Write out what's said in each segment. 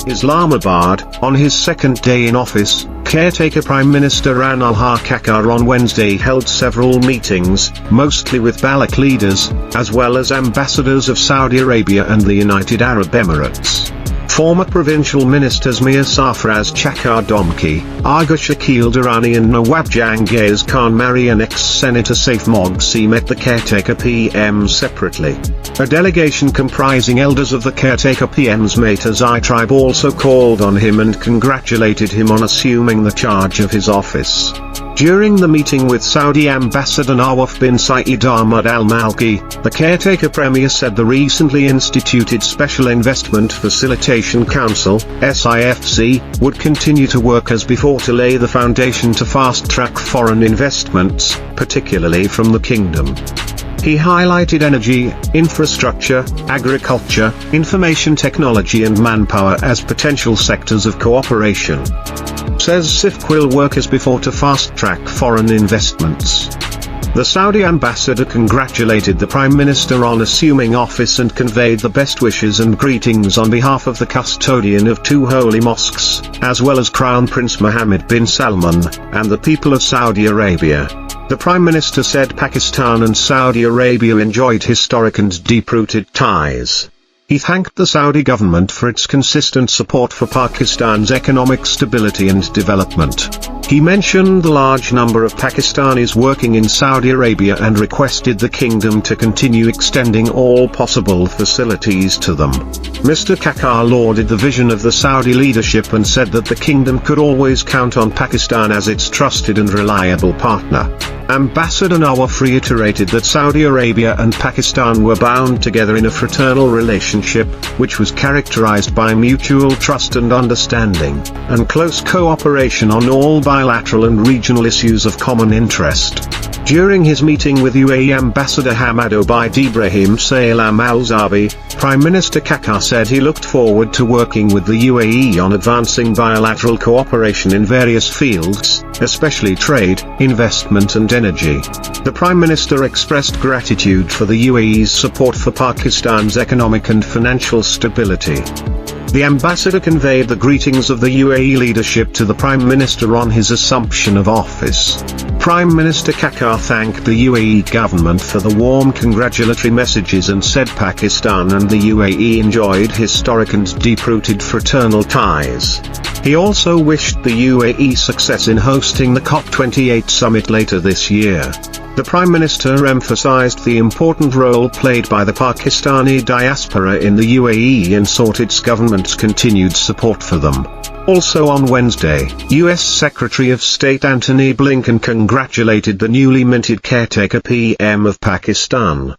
Islamabad. On his second day in office, caretaker Prime Minister Taaja Kakar on Wednesday held several meetings, mostly with Baloch leaders, as well as ambassadors of Saudi Arabia and the United Arab Emirates. Former provincial ministers Mir Sarfraz Chakar Domki, Agha Shakil Durrani and Nawab Jahangir Khan Mari and ex-Senator Saif Mogsi met the caretaker PM separately. A delegation comprising elders of the caretaker PM's Matazai tribe also called on him and congratulated him on assuming the charge of his office. During the meeting with Saudi Ambassador Nawaf bin Saeed Ahmad Al Malki, the caretaker premier said the recently instituted Special Investment Facilitation Council (SIFC) would continue to work as before to lay the foundation to fast-track foreign investments, particularly from the kingdom. He highlighted energy, infrastructure, agriculture, information technology and manpower as potential sectors of cooperation. Says SIFC will work as before to fast-track foreign investments. The Saudi ambassador congratulated the Prime Minister on assuming office and conveyed the best wishes and greetings on behalf of the custodian of two holy mosques, as well as Crown Prince Mohammed bin Salman, and the people of Saudi Arabia. The Prime Minister said Pakistan and Saudi Arabia enjoyed historic and deep-rooted ties. He thanked the Saudi government for its consistent support for Pakistan's economic stability and development. He mentioned the large number of Pakistanis working in Saudi Arabia and requested the kingdom to continue extending all possible facilities to them. Mr. Kakar lauded the vision of the Saudi leadership and said that the kingdom could always count on Pakistan as its trusted and reliable partner. Ambassador Nawaf reiterated that Saudi Arabia and Pakistan were bound together in a fraternal relationship, which was characterized by mutual trust and understanding, and close cooperation on all bilateral and regional issues of common interest. During his meeting with UAE Ambassador Hamad Obaid Ibrahim Salam Al-Zabi, Prime Minister Kakar said he looked forward to working with the UAE on advancing bilateral cooperation in various fields, especially trade, investment and energy. The Prime Minister expressed gratitude for the UAE's support for Pakistan's economic and financial stability. The ambassador conveyed the greetings of the UAE leadership to the Prime Minister on his assumption of office. Prime Minister Kakar thanked the UAE government for the warm congratulatory messages and said Pakistan and the UAE enjoyed historic and deep-rooted fraternal ties. He also wished the UAE success in hosting the COP28 summit later this year. The Prime Minister emphasized the important role played by the Pakistani diaspora in the UAE and sought its government's continued support for them. Also on Wednesday, U.S. Secretary of State Antony Blinken congratulated the newly minted caretaker PM of Pakistan.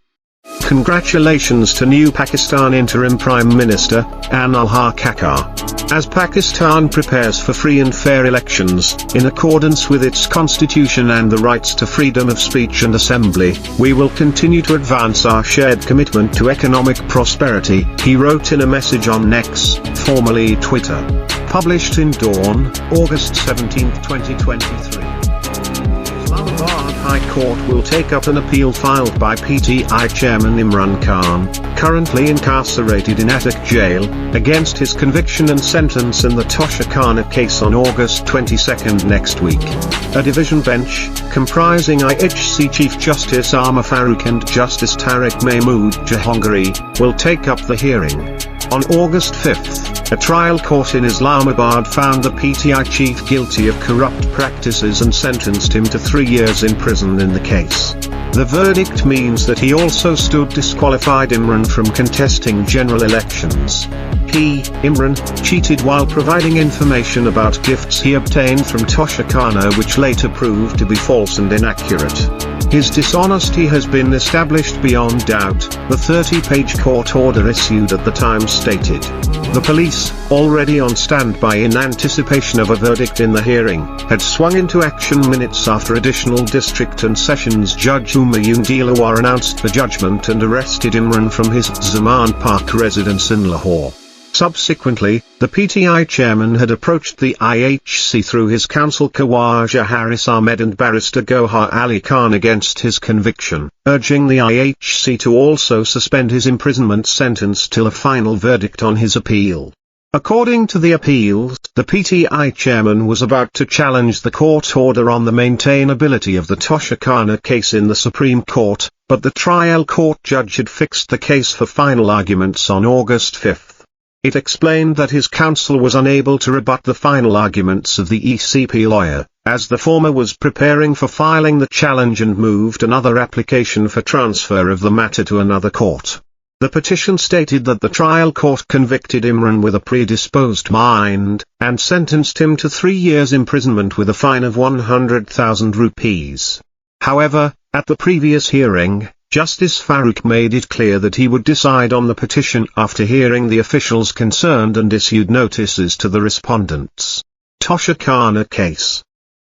Congratulations to new Pakistan Interim Prime Minister, Taaja Kakar. As Pakistan prepares for free and fair elections, in accordance with its constitution and the rights to freedom of speech and assembly, we will continue to advance our shared commitment to economic prosperity, he wrote in a message on X, formerly Twitter. Published in Dawn, August 17, 2023. Islamabad High Court will take up an appeal filed by PTI Chairman Imran Khan, currently incarcerated in Attock Jail, against his conviction and sentence in the Tosha Khana case on August 22 next week. A division bench, comprising IHC Chief Justice Amar Farooq and Justice Tariq Mahmood Jahangiri, will take up the hearing. On August 5, a trial court in Islamabad found the PTI chief guilty of corrupt practices and sentenced him to 3 years in prison in the case. The verdict means that he also stood disqualified Imran from contesting general elections. Imran cheated while providing information about gifts he obtained from Tosha Khana which later proved to be false and inaccurate. His dishonesty has been established beyond doubt, the 30-page court order issued at the time stated. The police, already on standby in anticipation of a verdict in the hearing, had swung into action minutes after additional district and sessions judge Humayun Dilawar announced the judgment and arrested Imran from his Zaman Park residence in Lahore. Subsequently, the PTI chairman had approached the IHC through his counsel Khawaja Haris Ahmed and barrister Gohar Ali Khan against his conviction, urging the IHC to also suspend his imprisonment sentence till a final verdict on his appeal. According to the appeals, the PTI chairman was about to challenge the court order on the maintainability of the Taaja Khana case in the Supreme Court, but the trial court judge had fixed the case for final arguments on August 5. It explained that his counsel was unable to rebut the final arguments of the ECP lawyer, as the former was preparing for filing the challenge and moved another application for transfer of the matter to another court. The petition stated that the trial court convicted Imran with a predisposed mind, and sentenced him to 3 years imprisonment with a fine of 100,000 rupees. However, at the previous hearing, Justice Farooq made it clear that he would decide on the petition after hearing the officials concerned and issued notices to the respondents. Taaja Khana case.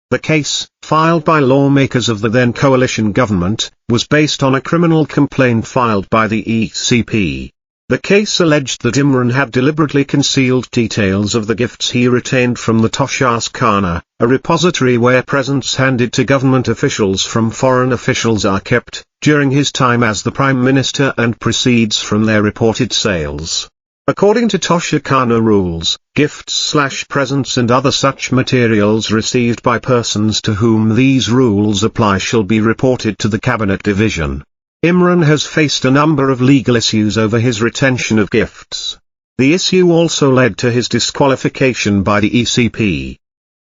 The case, filed by lawmakers of the then coalition government, was based on a criminal complaint filed by the ECP. The case alleged that Imran had deliberately concealed details of the gifts he retained from the Taaja Khana, a repository where presents handed to government officials from foreign officials are kept, during his time as the Prime Minister and proceeds from their reported sales. According to Taaja Khana rules, gifts/presents and other such materials received by persons to whom these rules apply shall be reported to the Cabinet Division. Imran has faced a number of legal issues over his retention of gifts. The issue also led to his disqualification by the ECP.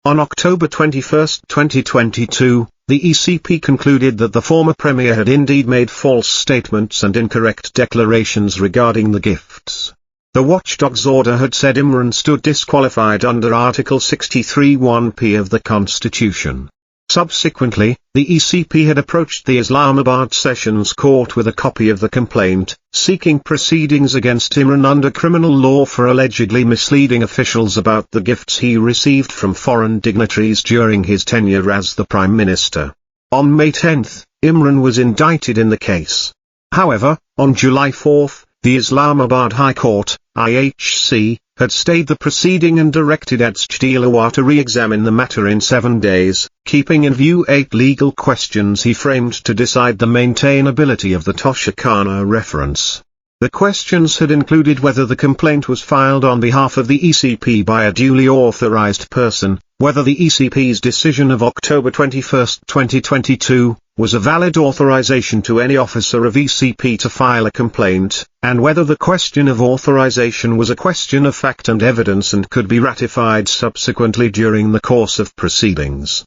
On October 21, 2022, the ECP concluded that the former Premier had indeed made false statements and incorrect declarations regarding the gifts. The watchdog's order had said Imran stood disqualified under Article 63(1)(p) of the Constitution. Subsequently, the ECP had approached the Islamabad Sessions Court with a copy of the complaint, seeking proceedings against Imran under criminal law for allegedly misleading officials about the gifts he received from foreign dignitaries during his tenure as the Prime Minister. On May 10, Imran was indicted in the case. However, on July 4, the Islamabad High Court, IHC, had stayed the proceeding and directed Extols to re-examine the matter in 7 days, keeping in view 8 legal questions he framed to decide the maintainability of the Taaja Khana reference. The questions had included whether the complaint was filed on behalf of the ECP by a duly authorized person, whether the ECP's decision of October 21, 2022, was a valid authorization to any officer of ECP to file a complaint, and whether the question of authorization was a question of fact and evidence and could be ratified subsequently during the course of proceedings.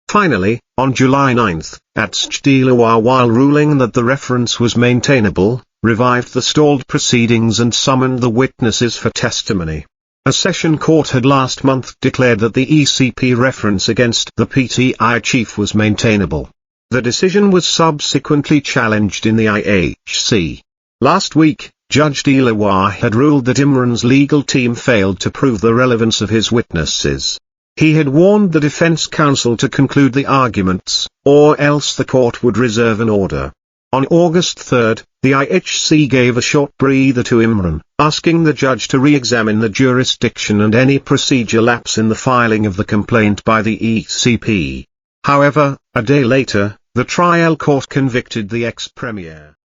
Finally, on July 9, Extols, while ruling that the reference was maintainable, revived the stalled proceedings and summoned the witnesses for testimony. A session court had last month declared that the ECP reference against the PTI chief was maintainable. The decision was subsequently challenged in the IHC. Last week, Judge Dilawar had ruled that Imran's legal team failed to prove the relevance of his witnesses. He had warned the defense counsel to conclude the arguments, or else the court would reserve an order. On August 3, the IHC gave a short breather to Imran, asking the judge to re-examine the jurisdiction and any procedure lapse in the filing of the complaint by the ECP. However, a day later, the trial court convicted the ex-premier.